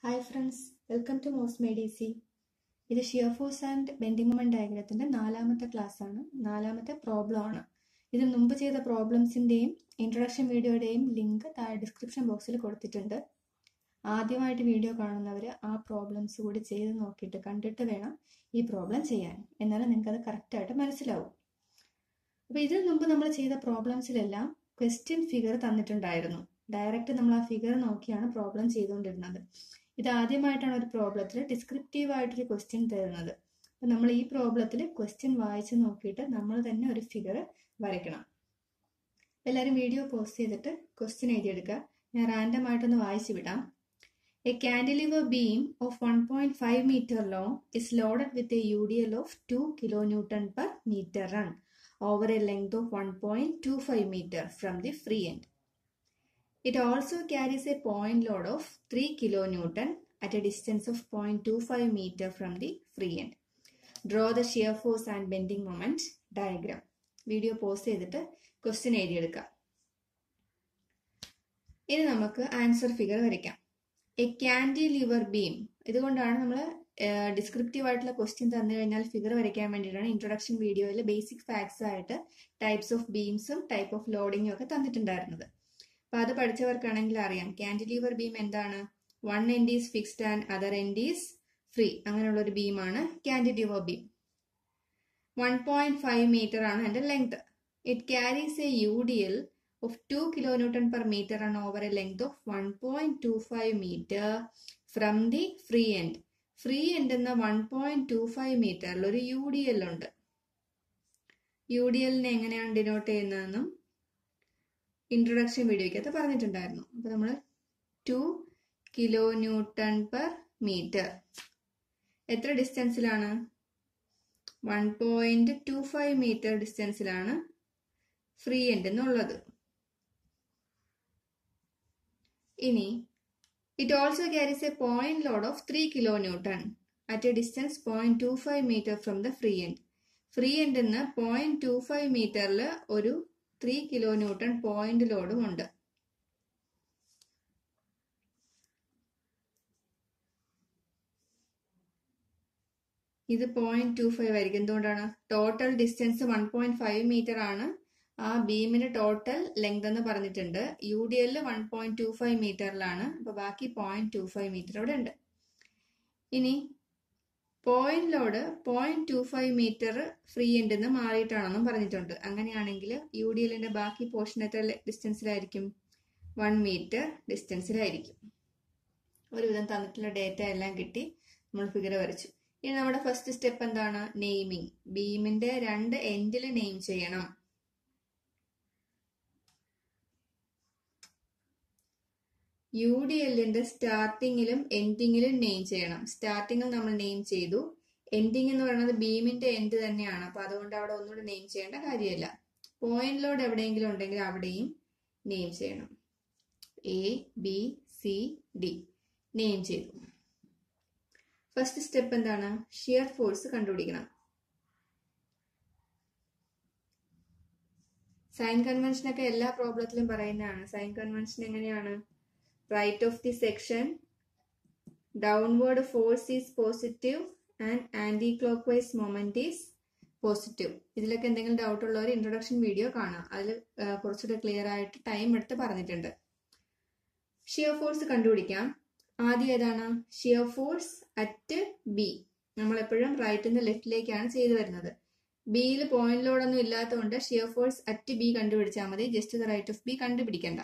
Hi friends, welcome to MOSMEDC. ഇത് shear force and bending moment ഡയഗ്രത്തിന്റെ നാലാമത്തെ class ആണ്, നാലാമത്തെ പ്രോബ്ലം ആണ്. ഇതിന് മുമ്പ് ചെയ്ത പ്രോബ്ലംസിന്റെയും ഇൻട്രൊഡക്ഷൻ വീഡിയോയുടെയും ലിങ്ക് താഴെ ഡിസ്ക്രിപ്ഷൻ ബോക്സിൽ കൊടുത്തിട്ടുണ്ട്. ആദ്യമായിട്ട് വീഡിയോ കാണുന്നവർ ആ പ്രോബ്ലംസ് കൂടി ചെയ്ത് നോക്കിയിട്ട് കണ്ടിട്ട് വേണം ഈ പ്രോബ്ലം ചെയ്യാൻ, എന്നാലും നിങ്ങൾക്ക് അത് കറക്റ്റായിട്ട് മനസ്സിലാവും. അപ്പോൾ ഇതിനു മുമ്പ് നമ്മൾ ചെയ്ത പ്രോബ്ലംസിലെല്ലാം ക്വസ്റ്റ്യൻ ഫിഗർ തന്നിട്ടുണ്ടായിരുന്നു. ഡയറക്റ്റ് നമ്മൾ ആ ഫിഗർ നോക്കിയാണ് പ്രോബ്ലം ചെയ്തുകൊണ്ടിരുന്നത്. ഇത് ആദ്യമായിട്ടാണ് ഒരു പ്രോബ്ലത്തിൽ ഡിസ്ക്രിപ്റ്റീവ് ആയിട്ടൊരു ക്വസ്റ്റ്യൻ തരുന്നത്. അപ്പം നമ്മൾ ഈ പ്രോബ്ലത്തിൽ ക്വസ്റ്റ്യൻ വായിച്ച് നോക്കിയിട്ട് നമ്മൾ തന്നെ ഒരു ഫിഗർ വരയ്ക്കണം. എല്ലാവരും വീഡിയോ പോസ്റ്റ് ചെയ്തിട്ട് ക്വസ്റ്റ്യൻ എഴുതിയെടുക്കുക. ഞാൻ റാൻഡം ആയിട്ടൊന്ന് വായിച്ചു വിടാം. A cantilever beam of 1.5 meter long is loaded with a UDL of 2 kilonewton per meter run over a length of 1.25 meter from the free end. It also carries a point load of 3 kilonewton at a distance of 0.25 meter from the free end. Draw the shear force and bending moment diagram. Video pause ചെയ്തിട്ട് question എഴുതിയെടുക്കാം. ഇനി നമുക്ക് answer figure വരയ്ക്കാം. A cantilever beam, ഇതുകൊണ്ടാണ് നമ്മൾ descriptive ആയിട്ടുള്ള question തന്നു കഴിഞ്ഞാൽ figure വരയ്ക്കാൻ വേണ്ടിയിട്ടാണ് ഇൻട്രൊഡക്ഷൻ വീഡിയോയിൽ ബേസിക് ഫാക്ട്സ് ആയിട്ട് ടൈപ്സ് ഓഫ് ബീംസും ടൈപ്പ് ഓഫ് ലോഡിങ്ങും ഒക്കെ തന്നിട്ടുണ്ടായിരുന്നത്. അപ്പൊ അത് പഠിച്ചവർക്കാണെങ്കിൽ അറിയാം കാന്റിലിവർ ബീം എന്താണ്. One end is fixed and other end is free, അങ്ങനെയുള്ള ഒരു ബീമാണ് കാന്റിലിവർ ബീം. 1.5 മീറ്റർ ആണ് അതിന്റെ length. It carries A UDL of 2 kilonewton per meter and over a length of 1.25 meter from the free end. Free end എന്ന 1.25 മീറ്ററിൽ ഒരു UDL ഉണ്ട്. UDL നെ എങ്ങനെയാണ് ഡിനോട്ട് ചെയ്യുന്നതെന്നും ഇൻട്രൊഡക്ഷൻ വീഡിയോയ്ക്കകത്ത് പറഞ്ഞിട്ടുണ്ടായിരുന്നു. അപ്പൊ നമ്മൾ 2 kilonewton per meter എത്ര ഡിസ്റ്റൻസിലാണ്? 1.25 മീറ്റർ ഡിസ്റ്റൻസിലാണ് ഫ്രീ എൻഡ് എന്നുള്ളത്. ഇനി it also carries a point load of 3 kilonewton at a distance 0.25 metre from the free end. Free end എന്ന് 0.25 മീറ്ററിൽ ഒരു 3 kilonewton പോയിന്റ് ലോഡും ഉണ്ട്. ഇത് 0.25 ആയിരിക്കും. എന്തുകൊണ്ടാണ്? ടോട്ടൽ ഡിസ്റ്റൻസ് 1.5 മീറ്റർ ആണ്. ആ ബീമിന്റെ ടോട്ടൽ ലെങ്ത് എന്ന് പറഞ്ഞിട്ടുണ്ട്. UDL 1.25 മീറ്ററിലാണ്. അപ്പൊ ബാക്കി 0.25 മീറ്റർ അവിടെ ഉണ്ട്. ഇനി point load 0.25 metre free end നിന്ന് മാറിയിട്ടാണെന്നും പറഞ്ഞിട്ടുണ്ട്. അങ്ങനെയാണെങ്കിൽ UDLന്റെ ബാക്കി പോർഷൻ എത്ര ഡിസ്റ്റൻസിലായിരിക്കും? 1 മീറ്റർ ഡിസ്റ്റൻസിലായിരിക്കും. ഒരുവിധം തന്നിട്ടുള്ള ഡേറ്റ എല്ലാം കിട്ടി, നമ്മൾ ഫിഗർ വരച്ചു. ഇനി നമ്മുടെ ഫസ്റ്റ് സ്റ്റെപ്പ് എന്താണ്? നെയിമിങ്. ബീമിന്റെ രണ്ട് എൻഡിൽ നെയിം ചെയ്യണം. UDLന്റെ സ്റ്റാർട്ടിങ്ങിലും എൻഡിങ്ങിലും നെയിം ചെയ്യണം. സ്റ്റാർട്ടിങ്ങിൽ നമ്മൾ നെയിം ചെയ്തു. എൻഡിങ് എന്ന് പറയുന്നത് ബീമിന്റെ എൻഡ് തന്നെയാണ്. അപ്പൊ അതുകൊണ്ട് അവിടെ ഒന്നുകൂടെ നെയിം ചെയ്യേണ്ട കാര്യമില്ല. പോയിന്റ് ലോഡ് എവിടെയെങ്കിലും ഉണ്ടെങ്കിൽ അവിടെയും നെയിം ചെയ്യണം. A, B, C, D name ചെയ്തു. ഫസ്റ്റ് സ്റ്റെപ്പ് എന്താണ്? ഷിയർ ഫോഴ്സ് കണ്ടുപിടിക്കണം. സൈൻ കൺവെൻഷൻ ഒക്കെ എല്ലാ പ്രോബ്ലത്തിലും പറയുന്നതാണ്. സൈൻ കൺവെൻഷൻ എങ്ങനെയാണ്? Right of the section, downward force is positive and anticlockwise moment is positive. ഇതിലൊക്കെ എന്തെങ്കിലും ഡൗട്ട് ഉള്ളവർ ഇൻട്രൊഡക്ഷൻ വീഡിയോ കാണാം. അതിൽ കുറച്ചുകൂടെ ക്ലിയർ ആയിട്ട് ടൈം എടുത്ത് പറഞ്ഞിട്ടുണ്ട്. ഷിയർ ഫോഴ്സ് കണ്ടുപിടിക്കാം. ആദ്യം ഏതാണ്? Shear force at B. നമ്മൾ എപ്പോഴും റൈറ്റ് നിന്ന് ലെഫ്റ്റിലേക്കാണ് ചെയ്തു വരുന്നത്. ബിയിൽ പോയിന്റ് ലോഡൊന്നും ഇല്ലാത്തതുകൊണ്ട് ഷിയർ ഫോഴ്സ് അറ്റ് ബി കണ്ടുപിടിച്ചാൽ മതി. Just the right of B കണ്ടുപിടിക്കണ്ട.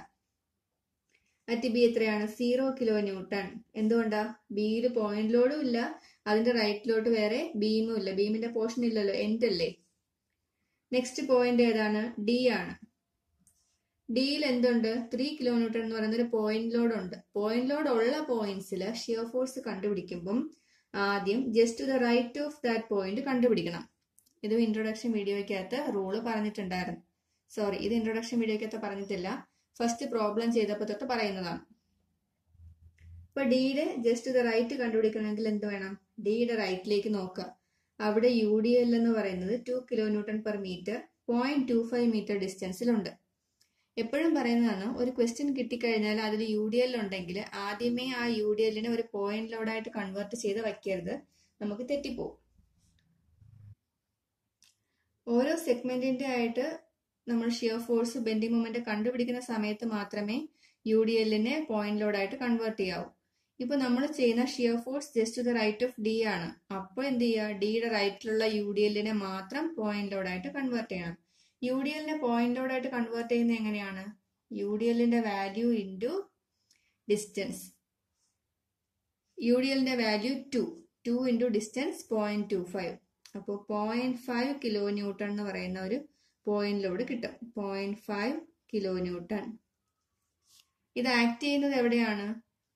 അറ്റ് ബി എത്രയാണ്? 0 kilonewton. എന്തുകൊണ്ടാ? ബിയിൽ പോയിന്റ് ലോഡും ഇല്ല, അതിന്റെ റൈറ്റിലോട്ട് വേറെ ബീമും ഇല്ല. ബീമിന്റെ പോർഷൻ ഇല്ലല്ലോ, എൻഡ് അല്ലേ. നെക്സ്റ്റ് പോയിന്റ് ഏതാണ്? ഡി ആണ്. ഡിയിൽ എന്തുണ്ട്? 3 kilonewton എന്ന് പറയുന്ന ഒരു പോയിന്റ് ലോഡ് ഉണ്ട്. പോയിന്റ് ലോഡ് ഉള്ള പോയിന്റ്സിൽ ഷിയർ ഫോഴ്സ് കണ്ടുപിടിക്കുമ്പം ആദ്യം just the right of that point കണ്ടുപിടിക്കണം. ഇത് ഇൻട്രൊഡക്ഷൻ വീഡിയോയ്ക്കകത്ത് റൂള് പറഞ്ഞിട്ടുണ്ടായിരുന്നു. സോറി, ഇത് ഇൻട്രൊഡക്ഷൻ വീഡിയോയ്ക്കകത്ത് പറഞ്ഞിട്ടില്ല. ഫസ്റ്റ് പ്രോബ്ലം ചെയ്തപ്പോൾ തൊട്ട് പറയുന്നതാണ്. അപ്പൊ ഡിയുടെ ജസ്റ്റ് ദ റൈറ്റ് കണ്ടുപിടിക്കണമെങ്കിൽ എന്ത് വേണം? ഡിയുടെ റൈറ്റിലേക്ക് നോക്കുക. അവിടെ UDL എന്ന് പറയുന്നത് 2 kilonewton per meter 0.25 മീറ്റർ ഡിസ്റ്റൻസിലുണ്ട്. എപ്പോഴും പറയുന്നതാണ്, ഒരു ക്വസ്റ്റ്യൻ കിട്ടിക്കഴിഞ്ഞാൽ അതിൽ UDL ഉണ്ടെങ്കിൽ ആദ്യമേ ആ UDLനെ ഒരു പോയിന്റ് ലോഡായിട്ട് കൺവേർട്ട് ചെയ്ത് വയ്ക്കരുത്, നമുക്ക് തെറ്റിപ്പോവും. ഓരോ സെഗ്മെന്റിന്റെ ആയിട്ട് നമ്മൾ ഷിയർ ഫോഴ്സ് ബെൻഡിങ് മൊമെന്റ് കണ്ടുപിടിക്കുന്ന സമയത്ത് മാത്രമേ UDLനെ പോയിന്റ് ലോഡായിട്ട് കൺവേർട്ട് ചെയ്യാവൂ. ഇപ്പൊ നമ്മൾ ചെയ്യുന്ന shear force just to the right of D ആണ്. അപ്പോൾ എന്ത് ചെയ്യുക, ഡിയുടെ റൈറ്റിലുള്ള UDLനെ മാത്രം പോയിന്റ് ലോഡായിട്ട് കൺവേർട്ട് ചെയ്യണം. UDLനെ പോയിന്റ് ലോഡായിട്ട് കൺവേർട്ട് ചെയ്യുന്നത് എങ്ങനെയാണ്? UDLന്റെ വാല്യൂ ഇൻറ്റു ഡിസ്റ്റൻസ്. UDLന്റെ വാല്യൂ 2 ഇൻറ്റു ഡിസ്റ്റൻസ് 0.25. അപ്പോൾ 0.5 കിലോ ന്യൂട്ടൺ എന്ന് പറയുന്ന ഒരു പോയിന്റ് ലോഡ് കിട്ടും. 0.5 കിലോ ന്യൂട്ടൺ. ഇത് ആക്ട് ചെയ്യുന്നത് എവിടെയാണ്?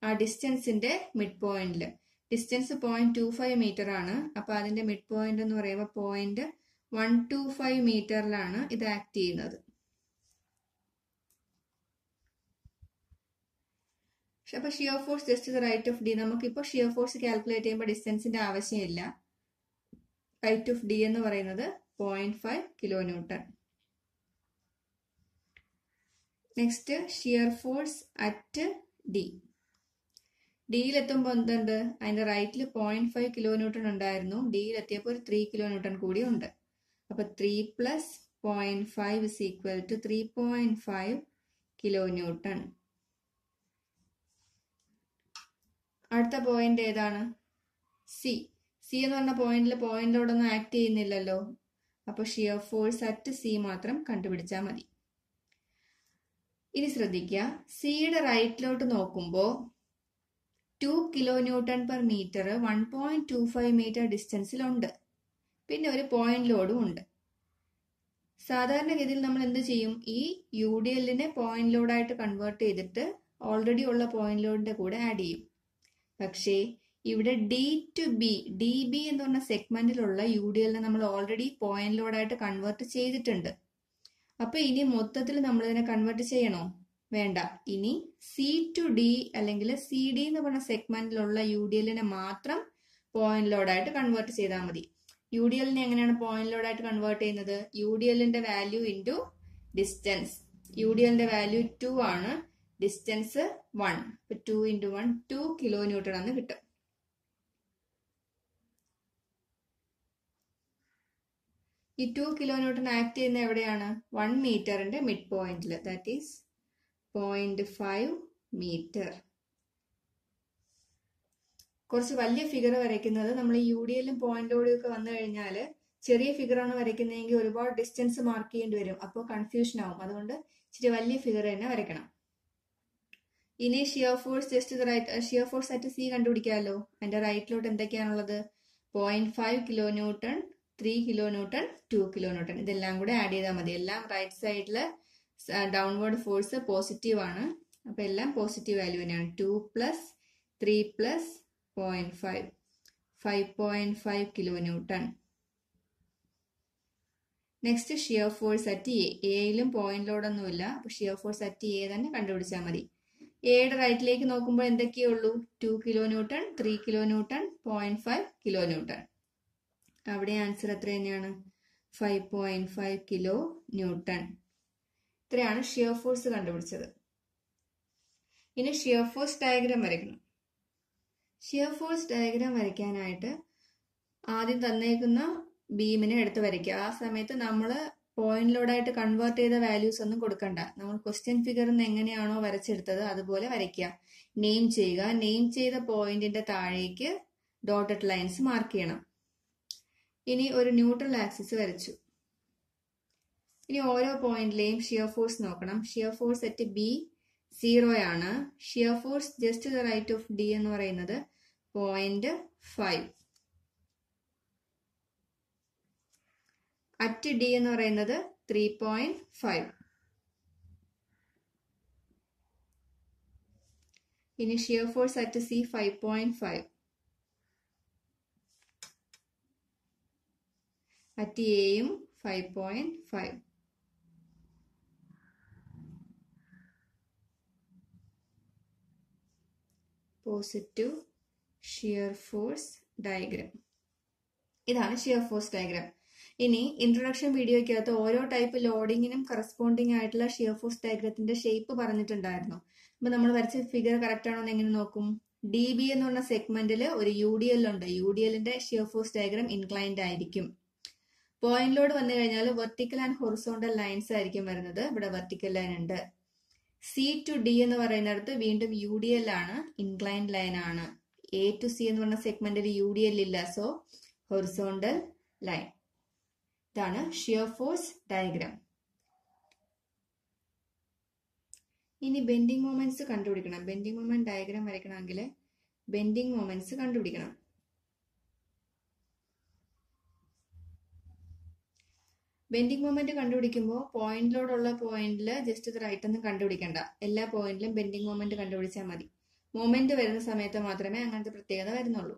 ആ ഡിസ്റ്റൻസിന്റെ മിഡ് പോയിന്റിൽ. ഡിസ്റ്റൻസ് 0.25 മീറ്റർ ആണ്. അപ്പൊ അതിന്റെ മിഡ് പോയിന്റ് എന്ന് പറയുമ്പോൾ 0.125 മീറ്ററിലാണ് ഇത് ആക്ട് ചെയ്യുന്നത്. അപ്പൊ shear force just the right of D. നമുക്കിപ്പോൾ ഷിയർ ഫോഴ്സ് കാൽക്കുലേറ്റ് ചെയ്യുമ്പോൾ ഡിസ്റ്റൻസിന്റെ ആവശ്യമില്ല. റൈറ്റ് ഓഫ് ഡി എന്ന് പറയുന്നത് 0.5 kilo newton. Next shear force at D. ഡിയിലെത്തുമ്പോൾ എന്തുണ്ട്? അതിന്റെ റൈറ്റിൽ 0.5 കിലോ ന്യൂട്ടൺ ഉണ്ടായിരുന്നു. ഡിയിലെത്തിയപ്പോൾ ഒരു 3 കിലോ ന്യൂട്ടൺ കൂടി ഉണ്ട്. അപ്പൊ 3 plus 0.5 is equal to 3.5 kilonewton. അടുത്ത പോയിന്റ് ഏതാണ്? സി. സി എന്ന് പറഞ്ഞ പോയിന്റിൽ പോയിന്റ് ലോഡൊന്നും ആക്ട് ചെയ്യുന്നില്ലല്ലോ. അപ്പൊ ഷിയർ ഫോഴ്സ് അറ്റ് സി മാത്രം കണ്ടുപിടിച്ചാൽ മതി. ഇനി ശ്രദ്ധിക്കുക, സിയുടെ റൈറ്റിലോട്ട് നോക്കുമ്പോൾ 2 kilo newton per metre 1.25 metre ഡിസ്റ്റൻസിലുണ്ട്. പിന്നെ ഒരു പോയിന്റ് ലോഡും ഉണ്ട്. സാധാരണഗതിയിൽ നമ്മൾ എന്ത് ചെയ്യും? ഈ UDLനെ പോയിന്റ് ലോഡായിട്ട് കൺവേർട്ട് ചെയ്തിട്ട് ഓൾറെഡി ഉള്ള പോയിന്റ് ലോഡിന്റെ കൂടെ ആഡ് ചെയ്യും. പക്ഷേ ഇവിടെ ഡി ടു ബി, DB എന്ന് പറഞ്ഞ സെഗ്മെന്റിലുള്ള UDLനെ നമ്മൾ ഓൾറെഡി പോയിന്റ് ലോഡായിട്ട് കൺവേർട്ട് ചെയ്തിട്ടുണ്ട്. അപ്പൊ ഇനി മൊത്തത്തിൽ നമ്മൾ ഇതിനെ കൺവേർട്ട് ചെയ്യണോ? വേണ്ട. ഇനി സി ടു ഡി അല്ലെങ്കിൽ CD എന്ന് പറഞ്ഞ സെഗ്മെന്റിലുള്ള UDLനെ മാത്രം പോയിന്റ് ലോഡായിട്ട് കൺവേർട്ട് ചെയ്താൽ മതി. UDLനെ എങ്ങനെയാണ് പോയിന്റ് ലോഡായിട്ട് കൺവേർട്ട് ചെയ്യുന്നത്? UDLന്റെ വാല്യൂ ഇൻറ്റു ഡിസ്റ്റൻസ്. UDLന്റെ വാല്യൂ 2 ആണ്, ഡിസ്റ്റൻസ് 1. അപ്പൊ 2 ഇൻറ്റു 1 2 കിലോ ന്യൂട്ടൺ എന്ന് കിട്ടും. ഈ 2 കിലോ ന്യൂട്ടൺ ആക്ട് ചെയ്യുന്ന എവിടെയാണ്? 1 മീറ്ററിന്റെ മിഡ് പോയിന്റിൽ. That is 0.5 metre. കുറച്ച് വലിയ ഫിഗർ വരയ്ക്കുന്നത് നമ്മൾ UDLും പോയിന്റ് ലോഡും ഒക്കെ വന്നു കഴിഞ്ഞാൽ ചെറിയ ഫിഗറാണ് വരയ്ക്കുന്നതെങ്കിൽ ഒരുപാട് ഡിസ്റ്റൻസ് മാർക്ക് ചെയ്യേണ്ടി വരും. അപ്പോൾ കൺഫ്യൂഷൻ ആവും. അതുകൊണ്ട് ഇച്ചിരി വലിയ ഫിഗർ തന്നെ വരയ്ക്കണം. ഇനി shear force just the right, shear force at C കണ്ടുപിടിക്കാമല്ലോ. അതിന്റെ റൈറ്റിലോട്ട് എന്തൊക്കെയാണുള്ളത്? 0.5 kilo newton, 3 kilo newton, 2 kilo newton. ഇതെല്ലാം കൂടെ ആഡ് ചെയ്താൽ മതി. എല്ലാം റൈറ്റ് സൈഡില് ഡൗൺവേർഡ് ഫോഴ്സ് പോസിറ്റീവ് ആണ്. അപ്പൊ എല്ലാം പോസിറ്റീവ് വാല്യൂ തന്നെയാണ്. 2 plus 3 plus 0.5 5.5 kilo newton. Next shear force at A. എയിലും പോയിന്റ് ലോഡൊന്നുമില്ല. അപ്പൊ ഷിയർ ഫോഴ്സ് അറ്റ് എ തന്നെ കണ്ടുപിടിച്ചാൽ മതി. എയുടെ റൈറ്റിലേക്ക് നോക്കുമ്പോൾ എന്തൊക്കെയേ ഉള്ളൂ? 2 kilo newton, 3 kilo newton, 0.5 kilo newton. അവിടെ ആൻസർ എത്ര തന്നെയാണ്? 5.5 കിലോ ന്യൂട്ടൺ. ഇത്രയാണ് ഷിയർ ഫോഴ്സ് കണ്ടുപിടിച്ചത്. ഇനി ഷിയർ ഫോഴ്സ് ഡയഗ്രാം വരയ്ക്കണം. ഷിയർ ഫോഴ്സ് ഡയഗ്രാം വരയ്ക്കാനായിട്ട് ആദ്യം തന്നേക്കുന്ന ബീമിനെ എടുത്ത് വരയ്ക്കുക. ആ സമയത്ത് നമ്മൾ പോയിന്റ് ലോഡായിട്ട് കൺവേർട്ട് ചെയ്ത വാല്യൂസ് ഒന്നും കൊടുക്കണ്ട. നമ്മൾ ക്വസ്റ്റ്യൻ ഫിഗറിൽ നിന്ന് എങ്ങനെയാണോ വരച്ചെടുത്തത് അതുപോലെ വരയ്ക്കുക. നെയിം ചെയ്യുക. നെയിം ചെയ്ത പോയിന്റിന്റെ താഴേക്ക് ഡോട്ടഡ് ലൈൻസ് മാർക്ക് ചെയ്യണം. ഇനി ഒരു ന്യൂട്രൽ ആക്സിസ് വരച്ചു. ഇനി ഓരോ പോയിന്റിലെയും ഷിയർ ഫോഴ്സ് നോക്കണം. ഷിയർ ഫോഴ്സ് അറ്റ് ബി 0 ആണ്. Shear force just the right of D എന്ന് പറയുന്നത് 0.5. അറ്റ് ഡി എന്ന് പറയുന്നത് 3.5. ഇനി shear force at C 5.5. At എയും 5.5. Positive shear force diagram. ഇതാണ് ഷിയർ ഫോഴ്സ് ഡയഗ്രാം. ഇനി ഇൻട്രൊഡക്ഷൻ വീഡിയോയ്ക്കകത്ത് ഓരോ ടൈപ്പ് ലോഡിങ്ങിനും കറസ്പോണ്ടിങ് ആയിട്ടുള്ള ഷിയർ ഫോഴ്സ് ഡയഗ്രത്തിന്റെ ഷേപ്പ് പറഞ്ഞിട്ടുണ്ടായിരുന്നു. അപ്പൊ നമ്മൾ വരച്ച ഫിഗർ കറക്റ്റ് ആണോ എന്ന് എങ്ങനെ നോക്കും? ഡി ബി എന്ന് പറഞ്ഞ സെഗ്മെന്റിൽ ഒരു യു ഡി എൽ ഉണ്ട്. യു ഡി എല്ലിന്റെ ഷിയർ ഫോഴ്സ് ഡയഗ്രം ഇൻക്ലൈൻഡ് ആയിരിക്കും. പോയിന്റ് ലോഡ് വന്നു കഴിഞ്ഞാൽ വെർട്ടിക്കൽ ആൻഡ് ഹൊറിസോണ്ടൽ ലൈൻസ് ആയിരിക്കും വരുന്നത്. ഇവിടെ വെർട്ടിക്കൽ ലൈൻ ഉണ്ട്. സി ടു ഡി എന്ന് പറയുന്നിടത്ത് വീണ്ടും യു ഡി എൽ ആണ്, ഇൻക്ലൈൻഡ് ലൈൻ ആണ്. എ ടു സി എന്ന് പറഞ്ഞ സെഗ്മെന്റിൽ യു ഡി എൽ ഇല്ല, സോ ഹൊറിസോണ്ടൽ ലൈൻ. ഇതാണ് ഷിയർ ഫോഴ്സ് ഡയഗ്രാം. ഇനി ബെൻഡിങ് മൊമെന്റ്സ് കണ്ടുപിടിക്കണം. ബെൻഡിങ് മൊമെന്റ് ഡയഗ്രാം വരയ്ക്കണമെങ്കിൽ ബെൻഡിങ് മൊമെന്റ്സ് കണ്ടുപിടിക്കണം. ബെൻഡിങ് മൊമെന്റ് കണ്ടുപിടിക്കുമ്പോൾ പോയിന്റിലോടുള്ള പോയിന്റിൽ ജസ്റ്റ് ഇത് റൈറ്റ് ഒന്നും കണ്ടുപിടിക്കണ്ട. എല്ലാ പോയിന്റിലും ബെൻഡിങ് മൊമെന്റ് കണ്ടുപിടിച്ചാൽ മതി. മൊമെന്റ് വരുന്ന സമയത്ത് മാത്രമേ അങ്ങനത്തെ പ്രത്യേകത വരുന്നുള്ളൂ.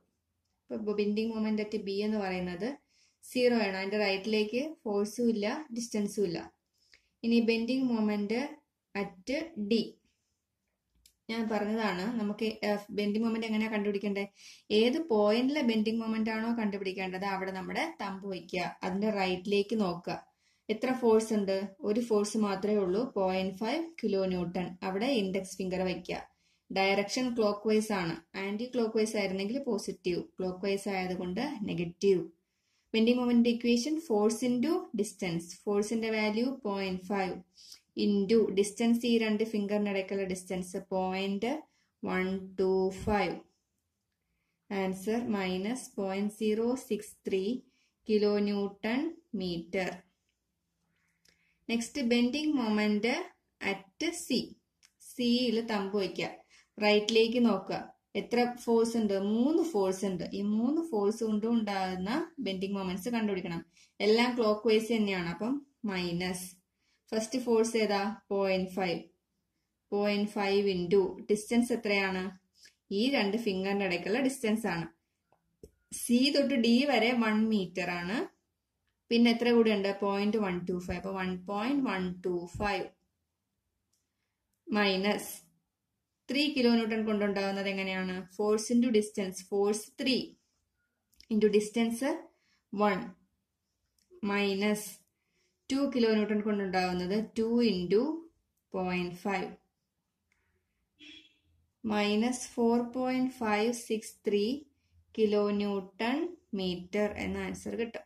ഇപ്പൊ ബെൻഡിങ് മൊമെന്റ് അറ്റ് ബി എന്ന് പറയുന്നത് 0 ആണ്. അതിന്റെ റൈറ്റിലേക്ക് ഫോഴ്സും ഇല്ല, ഡിസ്റ്റൻസും ഇല്ല. ഇനി ബെൻഡിങ് മൊമെന്റ് അറ്റ് ഡി ഞാൻ പറഞ്ഞതാണ്. നമുക്ക് ബെൻഡിങ് മൊമെന്റ് എങ്ങനെയാ കണ്ടുപിടിക്കേണ്ടത്? ഏത് പോയിന്റിലെ ബെൻഡിങ് മൊമെന്റ് ആണോ കണ്ടുപിടിക്കേണ്ടത് അവിടെ നമ്മുടെ തമ്പ് വയ്ക്കുക. അതിന്റെ റൈറ്റിലേക്ക് നോക്കുക. എത്ര ഫോഴ്സ് ഉണ്ട്? ഒരു ഫോഴ്സ് മാത്രമേ ഉള്ളൂ, 0.5 കിലോ ന്യൂട്ടൺ. അവിടെ ഇൻഡെക്സ് ഫിംഗർ വയ്ക്കുക. ഡയറക്ഷൻ ക്ലോക്ക് വൈസ് ആണ്. ആന്റി ക്ലോക്ക് വൈസ് ആയിരുന്നെങ്കിൽ പോസിറ്റീവ്, ക്ലോക്ക് വൈസ് ആയതുകൊണ്ട് negative. Bending moment equation force into distance. ഫോഴ്സിന്റെ വാല്യൂ 0.5 ഇൻറ്റു ഡിസ്റ്റൻസ്, ഈ രണ്ട് ഫിംഗറിനിടയ്ക്കുള്ള distance 0.125. Answer -0.063 kilo newton metre. Next bending moment at C. സിയിൽ thumb വയ്ക്കുക. റൈറ്റിലേക്ക് നോക്കുക. എത്ര ഫോഴ്സ് ഉണ്ട്? 3 ഫോഴ്സ് ഉണ്ട്. ഈ 3 ഫോഴ്സ് കൊണ്ടും ഉണ്ടാകുന്ന ബെൻഡിങ് മൊമെന്റ്സ് കണ്ടുപിടിക്കണം. എല്ലാം ക്ലോക്ക് വൈസ് തന്നെയാണ്. അപ്പം മൈനസ് ഫസ്റ്റ് ഫോഴ്സ് ഏതാ? 0.5 ഇൻറ്റു ഡിസ്റ്റൻസ് എത്രയാണ്? ഈ രണ്ട് ഫിംഗറിന്റെ ഇടയ്ക്കുള്ള ഡിസ്റ്റൻസ് ആണ്. സി തൊട്ട് ഡി വരെ 1 മീറ്റർ ആണ്. പിന്നെ എത്ര കൂടെ ഉണ്ട്? 0.125. അപ്പൊ 1.125 മൈനസ് 3 കിലോ ന്യൂട്ടൺ കൊണ്ടുണ്ടാകുന്നത് എങ്ങനെയാണ്? Force into distance. Force 3 into distance 1 minus 2 kilo newton കൊണ്ടുണ്ടാകുന്നത് 2 into 0.5 minus 4.563 kilo newton metre എന്ന ആൻസർ കിട്ടും.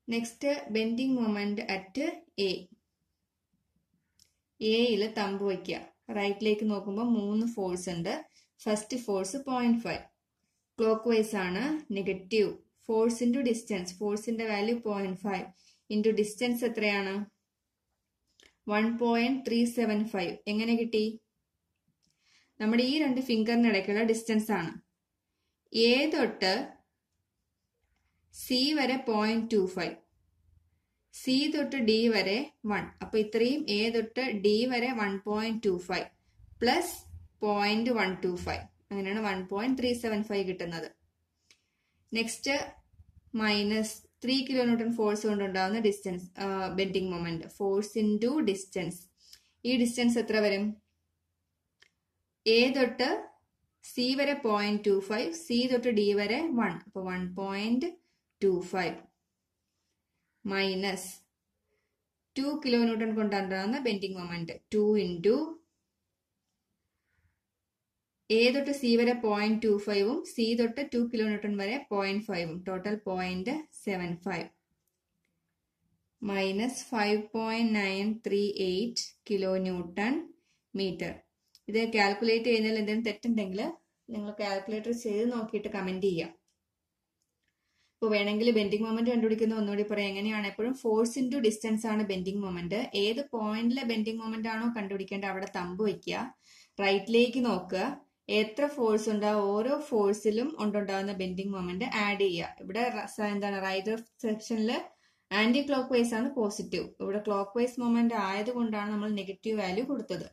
Next bending moment at A. എയിൽ തമ്പ് വയ്ക്കുക. റൈറ്റിലേക്ക് നോക്കുമ്പോൾ 3 ഫോഴ്സ് ഉണ്ട്. ഫസ്റ്റ് ഫോഴ്സ് 0.5 ക്ലോക്ക് വൈസ് ആണ്, നെഗറ്റീവ്. Force into distance. ഫോഴ്സിന്റെ വാല്യൂ 0.5 ഇൻറ്റു ഡിസ്റ്റൻസ് എത്രയാണ്? 1.375. എങ്ങനെ കിട്ടി? നമ്മുടെ ഈ രണ്ട് ഫിംഗറിന് ഇടയ്ക്കുള്ള ഡിസ്റ്റൻസ് ആണ്. എ തൊട്ട് സി വരെ 0.25, സി തൊട്ട് ഡി വരെ 1. അപ്പൊ ഇത്രയും എ തൊട്ട് ഡി വരെ 1.25 പ്ലസ് 0.125. അങ്ങനെയാണ് 1.375 കിട്ടുന്നത്. Next minus 3 kilo newton force കൊണ്ടുണ്ടാകുന്ന distance, bending moment. Force into distance. ഈ ഡിസ്റ്റൻസ് എത്ര വരും? എ തൊട്ട് സി വരെ 0.25, സി തൊട്ട് ഡി വരെ 1. അപ്പൊ 1.25 മൈനസ് 2 കിലോ ന്യൂട്ടൺ കൊണ്ടുണ്ടാകുന്ന ബെൻഡിങ് മൊമെന്റ്. 2 ഇൻറ്റു എ തൊട്ട് സി വരെ 0.25 സി തൊട്ട് 2 കിലോ ന്യൂട്ടൺ വരെ 0.5, total 0.75 minus 5.938 kilo newton metre. ഇത് കാൽക്കുലേറ്റ് ചെയ്യുന്നതിൽ എന്തെങ്കിലും തെറ്റുണ്ടെങ്കിൽ നിങ്ങൾ കാൽക്കുലേറ്റർ ചെയ്ത് നോക്കിയിട്ട് കമന്റ് ചെയ്യാം. ഇപ്പോൾ വേണമെങ്കിൽ ബെൻഡിങ് മൊമെന്റ് കണ്ടുപിടിക്കുന്ന ഒന്നുകൂടി പറയാം. എങ്ങനെയാണ്? എപ്പോഴും ഫോഴ്സ് ഇൻറ്റു ഡിസ്റ്റൻസ് ആണ് ബെൻഡിങ് മൊമെന്റ്. ഏത് പോയിന്റിലെ ബെൻഡിങ് മൊമെന്റ് ആണോ കണ്ടുപിടിക്കേണ്ടത് അവിടെ തമ്പ് വയ്ക്കുക. റൈറ്റിലേക്ക് നോക്കുക. എത്ര ഫോഴ്സ് ഉണ്ടോ ഓരോ ഫോഴ്സിലും ഉണ്ടാകുന്ന ബെൻഡിങ് മൊമെന്റ് ആഡ് ചെയ്യുക. ഇവിടെ എന്താണ്? റൈറ്റ് സെക്ഷനിൽ ആന്റി ക്ലോക്ക് വൈസ് ആണ് പോസിറ്റീവ്. ഇവിടെ ക്ലോക്ക് വൈസ് മൊമെന്റ് ആയതുകൊണ്ടാണ് നമ്മൾ നെഗറ്റീവ് വാല്യൂ കൊടുത്തത്.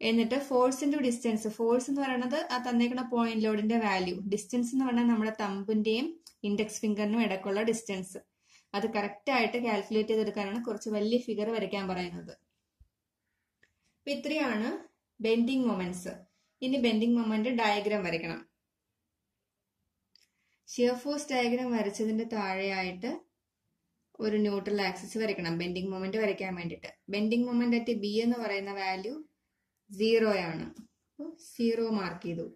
എന്നിട്ട് ഫോഴ്സ് ഇൻറ്റു ഡിസ്റ്റൻസ്. ഫോഴ്സ് എന്ന് പറയുന്നത് ആ തന്നേക്കുന്ന പോയിന്റ് ലോഡിന്റെ വാല്യൂ. ഡിസ്റ്റൻസ് എന്ന് പറഞ്ഞാൽ നമ്മുടെ തമ്പിന്റെയും ഇൻഡെക്സ് ഫിംഗറിനും ഇടയ്ക്കുള്ള ഡിസ്റ്റൻസ്. അത് കറക്റ്റ് ആയിട്ട് കാൽക്കുലേറ്റ് ചെയ്തെടുക്കാനാണ് കുറച്ച് വലിയ ഫിഗർ വരയ്ക്കാൻ പറയുന്നത്. അപ്പൊ ഇത്രയാണ് ബെൻഡിങ് മൊമെന്റ്സ്. ഇനി ബെൻഡിങ് മൊമെന്റ് ഡയഗ്രാം വരയ്ക്കണം. ഷിയർ ഫോഴ്സ് ഡയഗ്രാം വരച്ചതിന്റെ താഴെയായിട്ട് ഒരു ന്യൂട്രൽ ആക്സിസ് വരയ്ക്കണം ബെൻഡിങ് മൊമെന്റ് വരയ്ക്കാൻ വേണ്ടിയിട്ട്. ബെൻഡിങ് മൊമെന്റ് അറ്റ് ബി എന്ന് പറയുന്ന വാല്യൂ 0 ആണ്. 0 മാർക്ക് ചെയ്തു.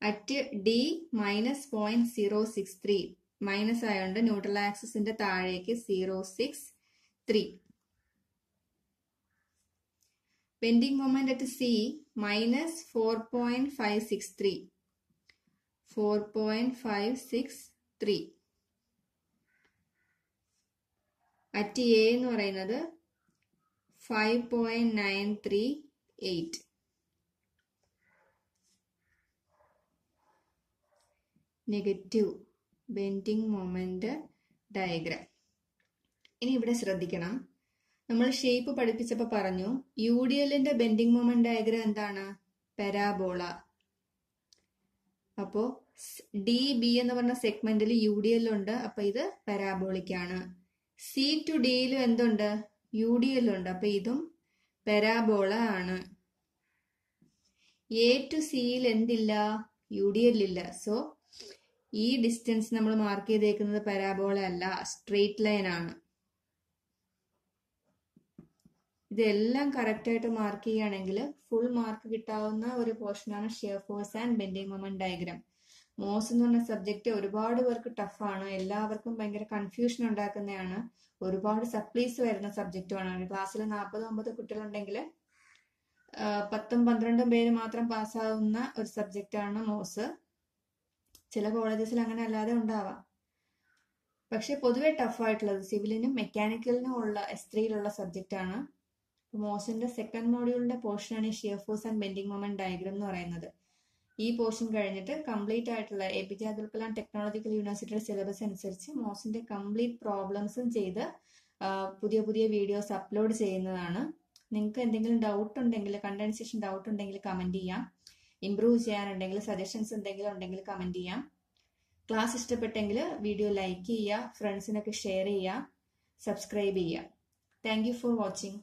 അറ്റ് ഡി -0.063 മൈനസ് ആയതുകൊണ്ട് ന്യൂട്രൽ ആക്സിസിന്റെ താഴേക്ക് 063. Bending moment at C -4.563 4.563. At A എന്ന് പറയുന്നത് 5.938. Negative bending moment diagram. ഇനി ഇവിടെ ശ്രദ്ധിക്കണം, നമ്മൾ ഷേപ്പ് പഠിപ്പിച്ചപ്പോൾ പറഞ്ഞു യുഡിഎല്ലിന്റെ ബെൻഡിങ് മൊമെന്റ് ഡയഗ്രാം എന്താണ്? പരാബോള. അപ്പോ ഡി ബി എന്ന് പറഞ്ഞ സെഗ്മെന്റിൽ യുഡിഎൽ ഉണ്ട്, അപ്പൊ ഇത് പരാബോളിക് ആണ്. സി ടു ഡിയിലും എന്തുണ്ട്? യുഡിഎൽ ഉണ്ട്, അപ്പൊ ഇതും പരാബോള ആണ്. എ ടു സിയിൽ എന്തില്ല? യുഡിഎൽ ഇല്ല. സോ ഈ ഡിസ്റ്റൻസ് നമ്മൾ മാർക്ക് ചെയ്തേക്കുന്നത് പരാബോള അല്ല, സ്ട്രെയിറ്റ് ലൈൻ ആണ്. ഇതെല്ലാം കറക്റ്റ് ആയിട്ട് മാർക്ക് ചെയ്യുകയാണെങ്കിൽ ഫുൾ മാർക്ക് കിട്ടാവുന്ന ഒരു പോർഷനാണ് shear force and bending moment diagram. MOS എന്ന് പറഞ്ഞ സബ്ജക്റ്റ് ഒരുപാട് പേർക്ക് ടഫാണ്, എല്ലാവർക്കും ഭയങ്കര കൺഫ്യൂഷൻ ഉണ്ടാക്കുന്നതാണ്, ഒരുപാട് സപ്ലീസ് വരുന്ന സബ്ജക്റ്റുമാണ്. ക്ലാസ്സിൽ 40-50 കുട്ടികളുണ്ടെങ്കിൽ 10-12 പേര് മാത്രം പാസ്സാവുന്ന ഒരു സബ്ജക്റ്റാണ് മോസ്. ചില കോളേജസിൽ അങ്ങനെ അല്ലാതെ ഉണ്ടാവാം. പക്ഷെ പൊതുവെ ടഫായിട്ടുള്ളത് സിവിലിനും മെക്കാനിക്കലിനും ഉള്ള S3-യിലുള്ള സബ്ജക്റ്റാണ്. മോസിന്റെ സെക്കൻഡ് മോഡ്യൂളിന്റെ പോർഷനാണ് ഈ shear force and bending moment diagram എന്ന് പറയുന്നത്. ഈ പോർഷൻ കഴിഞ്ഞിട്ട് കംപ്ലീറ്റ് ആയിട്ടുള്ള APJ അബ്ദുൽ കലാം ടെക്നോളജിക്കൽ യൂണിവേഴ്സിറ്റിയുടെ സിലബസ് അനുസരിച്ച് മോസിന്റെ കംപ്ലീറ്റ് പ്രോബ്ലംസും ചെയ്ത് പുതിയ പുതിയ വീഡിയോസ് അപ്ലോഡ് ചെയ്യുന്നതാണ്. നിങ്ങൾക്ക് എന്തെങ്കിലും ഡൗട്ട് ഉണ്ടെങ്കിൽ, കണ്ടൻസേഷൻ ഡൗട്ട് ഉണ്ടെങ്കിൽ കമന്റ് ചെയ്യാം. ഇംപ്രൂവ് ചെയ്യാനുണ്ടെങ്കിൽ, സജഷൻസ് എന്തെങ്കിലും ഉണ്ടെങ്കിൽ കമന്റ് ചെയ്യാം. ക്ലാസ് ഇഷ്ടപ്പെട്ടെങ്കിൽ വീഡിയോ ലൈക്ക് ചെയ്യുക, ഫ്രണ്ട്സിനൊക്കെ ഷെയർ ചെയ്യുക, സബ്സ്ക്രൈബ് ചെയ്യുക. Thank you for watching.